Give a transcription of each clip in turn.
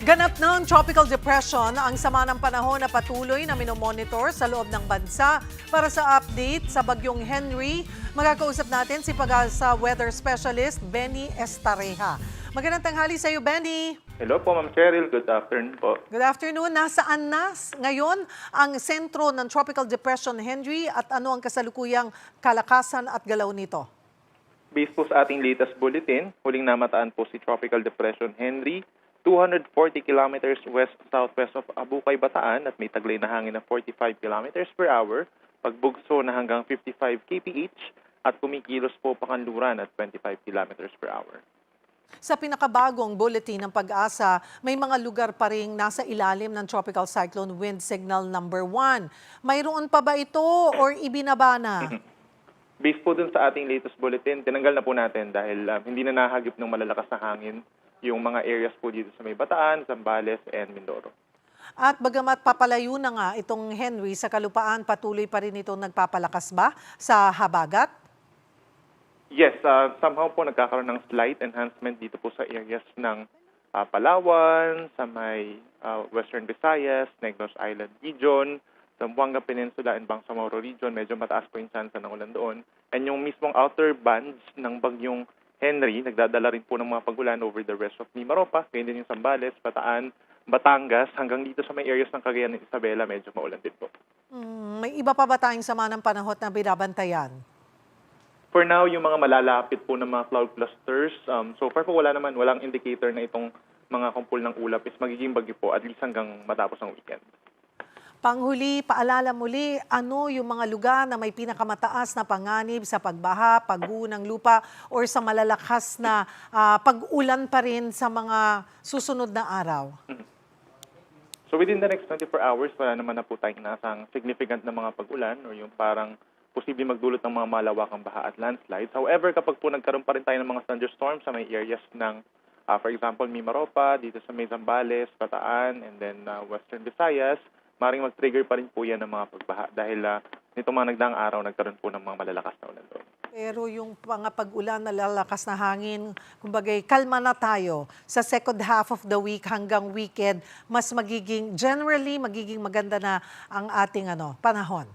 Ganap ng tropical depression ang sama ng panahon na patuloy na minomonitor sa loob ng bansa. Para sa update sa bagyong Henry, magkakausap natin si Pag-asa Weather Specialist Benny Estareja. Magandang tanghali sa iyo, Benny. Hello po, Ma'am Cheryl. Good afternoon po. Good afternoon. Nasaan na ngayon ang sentro ng Tropical Depression Henry at ano ang kasalukuyang kalakasan at galaw nito? Based po sa ating latest bulletin, huling namataan po si Tropical Depression Henry, 240 kilometers west-southwest of Abukay, Bataan at may taglay na hangin na 45 kilometers per hour, pagbugso na hanggang 55 kph at kumikilos po pakanluran at 25 kilometers per hour. Sa pinakabagong bulletin ng Pag-asa, may mga lugar pa ring nasa ilalim ng Tropical Cyclone Wind Signal number 1. Mayroon pa ba ito or ibinaba na? Based po dun sa ating latest bulletin, tinanggal na po natin dahil hindi na nahagip ng malalakas na hangin yung mga areas po dito sa may Bataan, Zambales, and Mindoro. At bagamat papalayo na nga itong Henry sa kalupaan, patuloy pa rin itong nagpapalakas ba sa habagat? Yes, somehow po nagkakaroon ng slight enhancement dito po sa areas ng Palawan, sa may Western Visayas, Negros Island region, Zamboanga Peninsula and Bangsamoro region. Medyo mataas po yung chance ng ulan doon. And yung mismong outer bands ng bagyong Henry, nagdadala rin po ng mga pag-ulan over the rest of Mimaropa, kaya din yung Zambales, Bataan, Batangas, hanggang dito sa may areas ng Cagayan and Isabela, medyo maulan din po. May iba pa ba tayong sama ng panahon na binabantayan? For now, yung mga malalapit po ng mga cloud clusters, so far po walang indicator na itong mga kumpul ng ulap is magiging bagyo po at least hanggang matapos ang weekend. Panghuli, paalala muli, ano yung mga lugar na may pinakamataas na panganib sa pagbaha, pagguho ng lupa, or sa malalakas na pag-ulan pa rin sa mga susunod na araw? So within the next 24 hours, wala naman na po tayong nasang significant na mga pag-ulan or yung parang posible magdulot ng mga malawakang baha at landslides. However, kapag po nagkaroon pa rin tayo ng mga thunderstorms sa may areas ng, for example, Mimaropa, dito sa may Zambales, Bataan, and then Western Visayas, maring mag-trigger pa rin po yan ng mga pagbaha dahil nito mga nagdaang araw nagkaroon po ng mga malalakas na ulan doon. Pero yung mga pag-ulan, nalalakas na hangin, kumbaga kalma na tayo. Sa second half of the week hanggang weekend, mas generally magiging maganda na ang ating panahon.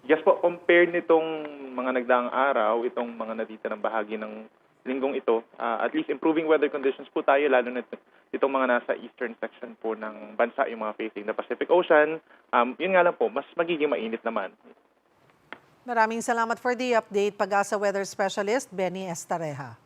Yes po, compare nitong mga nagdaang araw, itong mga natitirang bahagi ng linggong ito, at least improving weather conditions po tayo, lalo na itong mga nasa eastern section po ng bansa, yung mga facing the Pacific Ocean. Yun nga lang po, mas magiging mainit naman. Maraming salamat for the update, Pag-asa Weather Specialist Benny Estareja.